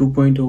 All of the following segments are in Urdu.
2.0।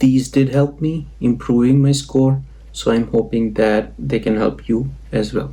these did help me improving my score, so I'm hoping that they can help you as well.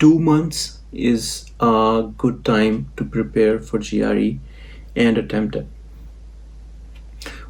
2 months is a good time to prepare for GRE and attempt it.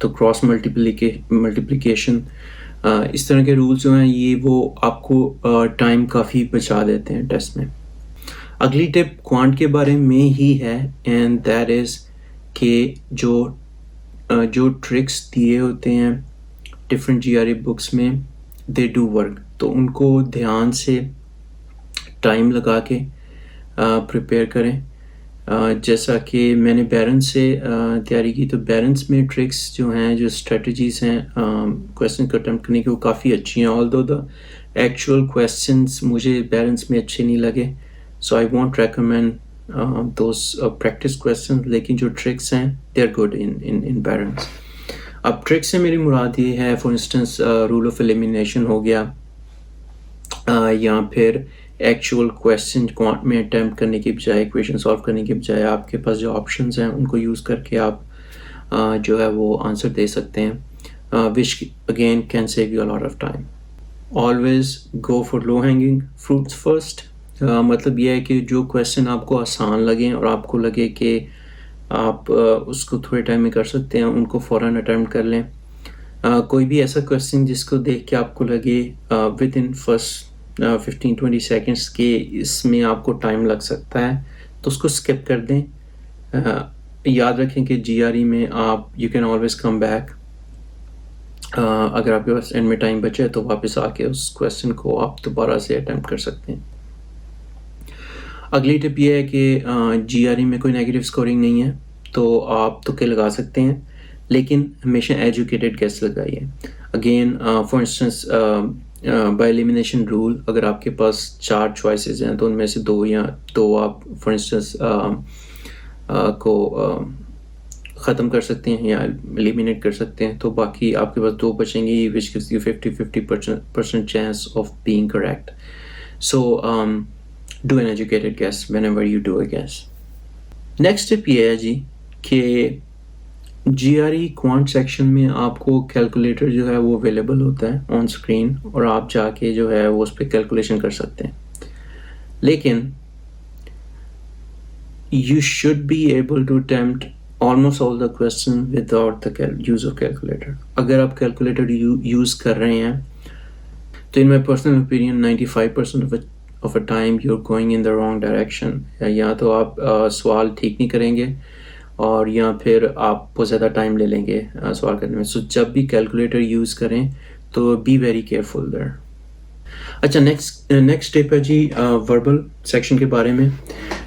تو کراس ملٹیپلیکیشن اس طرح کے رولز جو ہیں یہ وہ آپ کو ٹائم کافی بچا دیتے ہیں ٹیسٹ میں. اگلی ٹپ کوانٹ کے بارے میں ہی ہے اینڈ دیٹ از کہ جو ٹرکس دیے ہوتے ہیں ڈفرینٹ GRE بکس میں دے ڈو ورک, تو ان کو دھیان سے ٹائم لگا کے پریپیئر کریں. جیسا کہ میں نے بیرنس سے تیاری کی تو بیرنس میں ٹرکس جو ہیں جو اسٹریٹجیز ہیں کویسچن کو اٹیمپٹ کرنے کی وہ کافی اچھی ہیں. آلدو دا ایکچوئل کویسچنس مجھے بیرنس میں اچھے نہیں لگے, so I won't recommend those practice question, لیکن جو ٹرکس ہیں دے آر گڈ ان بیرنس. اب ٹرک سے میری مراد یہ ہے for instance rule of elimination ہو گیا, یا پھر ایکچوئل کویسچن کوانٹ میں اٹیمپٹ کرنے کی بجائے ایکویشن سالو کرنے کی بجائے آپ کے پاس جو آپشنز ہیں ان کو یوز کر کے آپ جو ہے وہ آنسر دے سکتے ہیں, which again can save you a lot of time. Always go for love hanging fruits first. مطلب یہ ہے کہ جو کویسچن آپ کو آسان لگیں اور آپ کو لگے کہ آپ اس کو تھوڑے ٹائم میں کر سکتے ہیں ان کو فوراً اٹیمپٹ کر لیں. کوئی بھی ایسا کویسچن جس کو دیکھ کے آپ کو لگے ود ان فرسٹ 15-20 سیکنڈس کہ اس میں آپ کو ٹائم لگ سکتا ہے تو اس کو اسکپ کر دیں. یاد رکھیں کہ GRE میں آپ you can always come back. اگر آپ کے پاس اینڈ میں ٹائم بچے تو واپس آ کے اس کویسچن کو آپ دوبارہ سے اٹیمپٹ کر سکتے ہیں. اگلی ٹپ یہ ہے کہ GRE میں کوئی نیگیٹو اسکورنگ نہیں ہے تو آپ تکے لگا سکتے ہیں, لیکن ہمیشہ ایجوکیٹڈ گیس لگائیے. Again for instance by elimination rule, اگر آپ کے پاس 4 چوائسیز ہیں تو ان میں سے 2 آپ فار انسٹنس کو ختم کر سکتے ہیں یا ایلیمینیٹ کر سکتے ہیں, تو باقی آپ کے پاس 2 بچیں گی which gives you 50% chance of being correct. So do an educated guess whenever you do a guess. Next tip یہ ہے جی کہ GRE کوانٹ سیکشن میں آپ کو کیلکولیٹر جو ہے وہ اویلیبل ہوتا ہے آن اسکرین, اور آپ جا کے جو ہے وہ اس پہ کیلکولیشن کر سکتے ہیں, لیکن you should be able to attempt almost all the question without the use of calculator. اگر آپ کیلکولیٹر یوز کر رہے ہیں تو in my personal opinion 95% of a time you are going in the wrong direction. یا تو آپ سوال ٹھیک نہیں کریں گے اور یا پھر آپ بہت زیادہ ٹائم لے لیں گے سوال کرنے میں. سو جب بھی کیلکولیٹر یوز کریں تو بی ویری کیئرفل دیر. اچھا نیکسٹ ٹپ ہے جی وربل سیکشن کے بارے میں.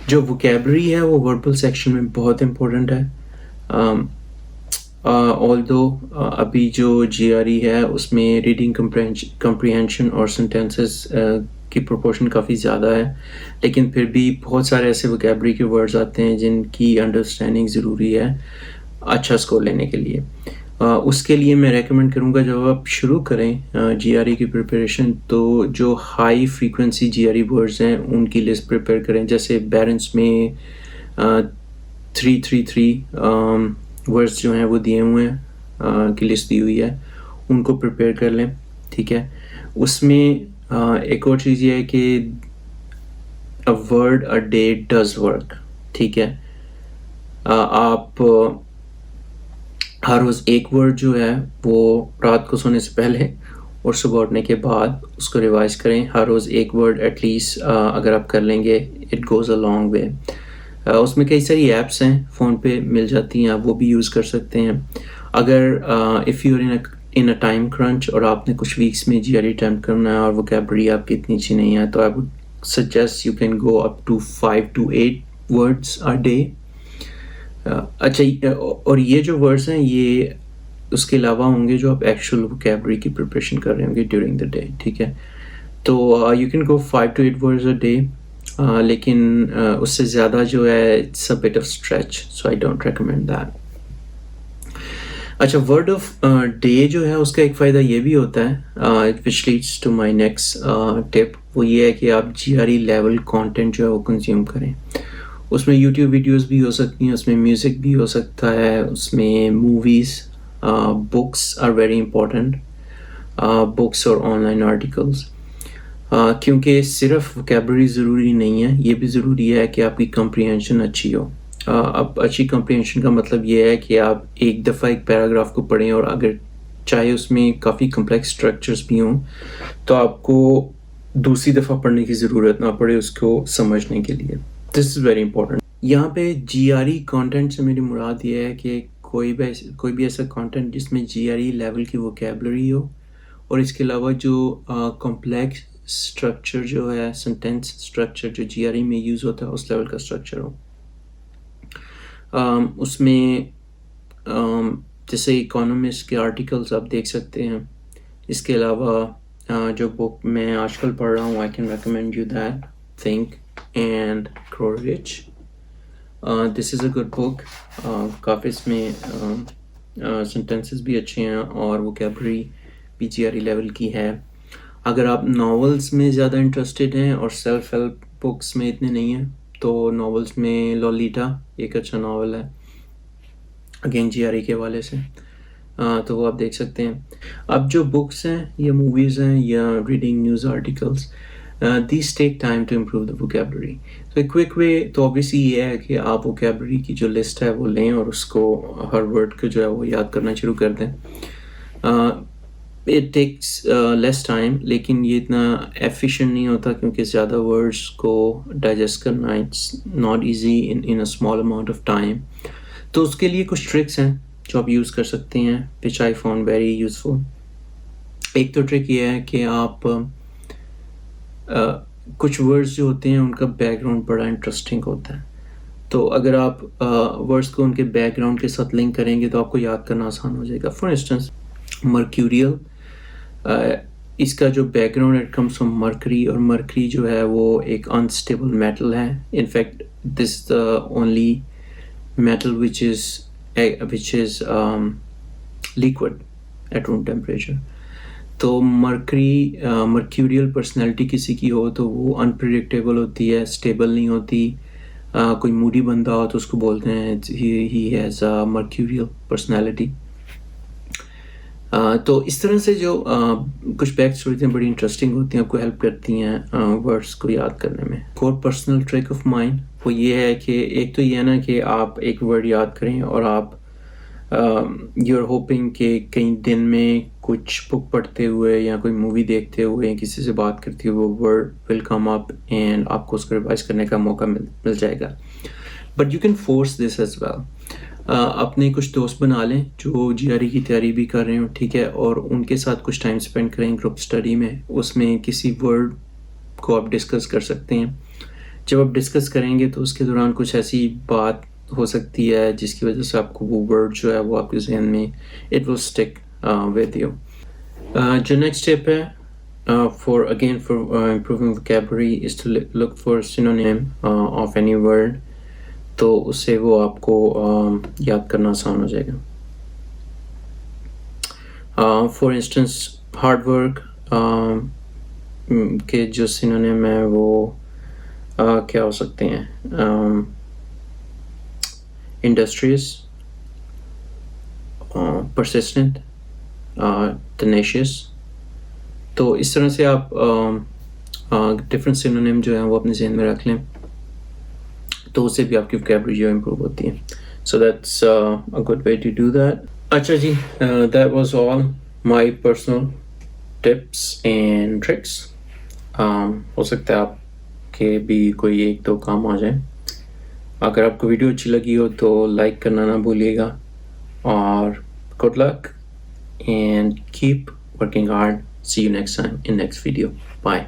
جو ووکیبلری ہے وہ وربل سیکشن میں بہت امپورٹنٹ ہے. آلدو ابھی جو GRE ہے اس میں ریڈنگ کمپریہنشن اور سینٹینسز کی پروپورشن کافی زیادہ ہے, لیکن پھر بھی بہت سارے ایسے ووکیبلری کے ورڈز آتے ہیں جن کی انڈرسٹینڈنگ ضروری ہے اچھا اسکور لینے کے لیے. اس کے لیے میں ریکمینڈ کروں گا جب آپ شروع کریں GRE کی پریپریشن تو جو ہائی فریکوینسی GRE ورڈز ہیں ان کی لسٹ پریپیئر کریں. جیسے بیرنس میں 333 ورڈز جو ہیں وہ دیے ہوئے ہیں کی لسٹ دی ہوئی ہے, ان کو پریپیئر کر لیں. ٹھیک ہے, اس میں ایک اور چیز یہ ہے کہ a word a day does work. ٹھیک ہے, آپ ہر روز ایک ورڈ جو ہے وہ رات کو سونے سے پہلے اور صبح اٹھنے کے بعد اس کو ریوائز کریں. ہر روز ایک ورڈ ایٹ لیسٹ اگر آپ کر لیں گے it goes a long way. اس میں کئی ساری ایپس ہیں فون پہ مل جاتی ہیں, آپ وہ بھی یوز کر سکتے ہیں. اگر if you are in a time crunch اور آپ نے کچھ ویکس میں GRE اٹیمپٹ کرنا ہے اور ووکیبلری آپ کی اتنی اچھی نہیں ہے تو I would suggest you can go up to 5 to 8 words a day. اچھا, اور یہ جو ورڈس ہیں یہ اس کے علاوہ ہوں گے جو آپ ایکچوئل ووکیبلری کی پریپریشن کر رہے ہوں گے ڈیورنگ دا ڈے. ٹھیک ہے, تو you can go 5 to 8 words a day, لیکن اس سے زیادہ جو ہے it's a bit of stretch, so I don't recommend that. اچھا, ورڈ آف ڈے جو ہے اس کا ایک فائدہ یہ بھی ہوتا ہے which leads to my next tip, وہ یہ ہے کہ آپ GRE لیول کانٹینٹ جو ہے وہ کنزیوم کریں. اس میں یوٹیوب ویڈیوز بھی ہو سکتی ہیں, اس میں میوزک بھی ہو سکتا ہے, اس میں movies, books are very important, books اور آن لائن آرٹیکلس, کیونکہ صرف ووکیبلری ضروری نہیں ہے, یہ بھی ضروری ہے کہ آپ کی کمپریہنشن اچھی ہو. اب اچھی کمپریہنشن کا مطلب یہ ہے کہ آپ ایک دفعہ ایک پیراگراف کو پڑھیں، اور اگر چاہے اس میں کافی کمپلیکس اسٹرکچرز بھی ہوں تو آپ کو دوسری دفعہ پڑھنے کی ضرورت نہ پڑے اس کو سمجھنے کے لیے. دس از ویری امپورٹنٹ. یہاں پہ جی آر ای کانٹینٹ سے میری مراد یہ ہے کہ کوئی بھی ایسا کانٹینٹ جس میں جی آر ای لیول کی ووکیبلری ہو، اور اس کے علاوہ جو کمپلیکس اسٹرکچر جو ہے، سینٹینس اسٹرکچر جو جی آر ای میں یوز ہوتا ہے اس لیول کا اسٹرکچر ہو. اس میں جیسے اکانومسٹ کے آرٹیکلس آپ دیکھ سکتے ہیں. اس کے علاوہ جو بک میں آج کل پڑھ رہا ہوں، I can recommend you that, think and grow rich. This is a good book. کافی اس میں سینٹینسز بھی اچھے ہیں اور ووکیبلری بھی جی آر ای لیول کی ہے. اگر آپ ناولس میں زیادہ انٹرسٹڈ ہیں اور سیلف ہیلپ بکس میں اتنے نہیں ہیں تو ناولس میں لولیٹا ایک اچھا ناول ہے، اگین جی آر ای کے حوالے سے، تو وہ آپ دیکھ سکتے ہیں. اب جو بکس ہیں یا موویز ہیں یا reading news articles, these take time to improve the vocabulary. تو ایک کوئک وے تو اوبیسلی یہ ہے کہ آپ ووکیبلری کی جو لسٹ ہے وہ لیں اور اس کو ہر ورڈ کو جو ہے وہ یاد کرنا شروع کر دیں. اٹ ٹیکس لیس ٹائم، لیکن یہ اتنا ایفیشینٹ نہیں ہوتا کیونکہ زیادہ ورڈس کو ڈائجسٹ کرنا it's not easy in a small amount of time. تو اس کے لیے کچھ ٹرکس ہیں جو آپ یوز کر سکتے ہیں وچ آئی فاؤنڈ ویری یوزفل. ایک تو ٹرک یہ ہے کہ آپ کچھ ورڈز جو ہوتے ہیں ان کا بیک گراؤنڈ بڑا انٹرسٹنگ ہوتا ہے، تو اگر آپ ورڈز کو ان کے بیک گراؤنڈ کے ساتھ لنک کریں گے تو آپ کو یاد کرنا آسان ہو جائے گا. فار انسٹنس مرکیوریل، اس کا جو back ground it comes from mercury, اور مرکری جو ہے وہ ایک انسٹیبل میٹل ہے. In fact this the only metal which is liquid at room temperature. تو مرکیوریل پرسنالٹی کسی کی ہو تو وہ انپریڈکٹیبل ہوتی ہے، اسٹیبل نہیں ہوتی. کوئی موڈی بندہ ہو تو اس کو بولتے ہیں he has a mercurial personality. تو اس طرح سے جو کچھ بیک اسٹوریز ہیں بڑی انٹرسٹنگ ہوتی ہیں، آپ کو ہیلپ کرتی ہیں ورڈس کو یاد کرنے میں. کور پرسنل ٹرک آف مائنڈ وہ یہ ہے کہ ایک تو یہ ہے نا کہ آپ ایک ورڈ یاد کریں اور آپ یو آر ہوپنگ کہ کئی دن میں کچھ بک پڑھتے ہوئے یا کوئی مووی دیکھتے ہوئے یا کسی سے بات کرتے ہوئے وہ word will come up and آپ کو اس کو ریوائز کرنے کا موقع مل جائے گا. But you can force this as well. اپنے کچھ دوست بنا لیں جو جی آر ای کی تیاری بھی کر رہے ہوں، ٹھیک ہے، اور ان کے ساتھ کچھ ٹائم اسپینڈ کریں گروپ اسٹڈی میں. اس میں کسی ورڈ کو آپ ڈسکس کر سکتے ہیں. جب آپ ڈسکس کریں گے تو اس کے دوران کچھ ایسی بات ہو سکتی ہے جس کی وجہ سے آپ کو وہ ورڈ جو ہے وہ آپ کے ذہن میں it will stick with you. جو نیکسٹ اسٹیپ ہے for improving vocabulary is to look for synonym of any word. تو اس سے وہ آپ کو یاد کرنا آسان ہو جائے گا. فار انسٹنس ہارڈ ورک کے جو سینونیم ہے وہ کیا ہو سکتے ہیں؟ Industrious, persistent, tenacious. تو اس طرح سے آپ ڈفرینٹ سینونیم جو ہیں وہ اپنے ذہن میں رکھ لیں تو اس سے بھی آپ کی ووکیبلری جو امپروو ہوتی ہے. So that's a good way to do that. اچھا جی، that was all my personal tips and tricks. ہو سکتا ہے آپ کے بھی کوئی ایک دو کام آ جائیں. اگر آپ کو ویڈیو اچھی لگی ہو تو لائک کرنا نہ بھولیے گا، اور good luck and keep working hard. See you next time in next video. Bye.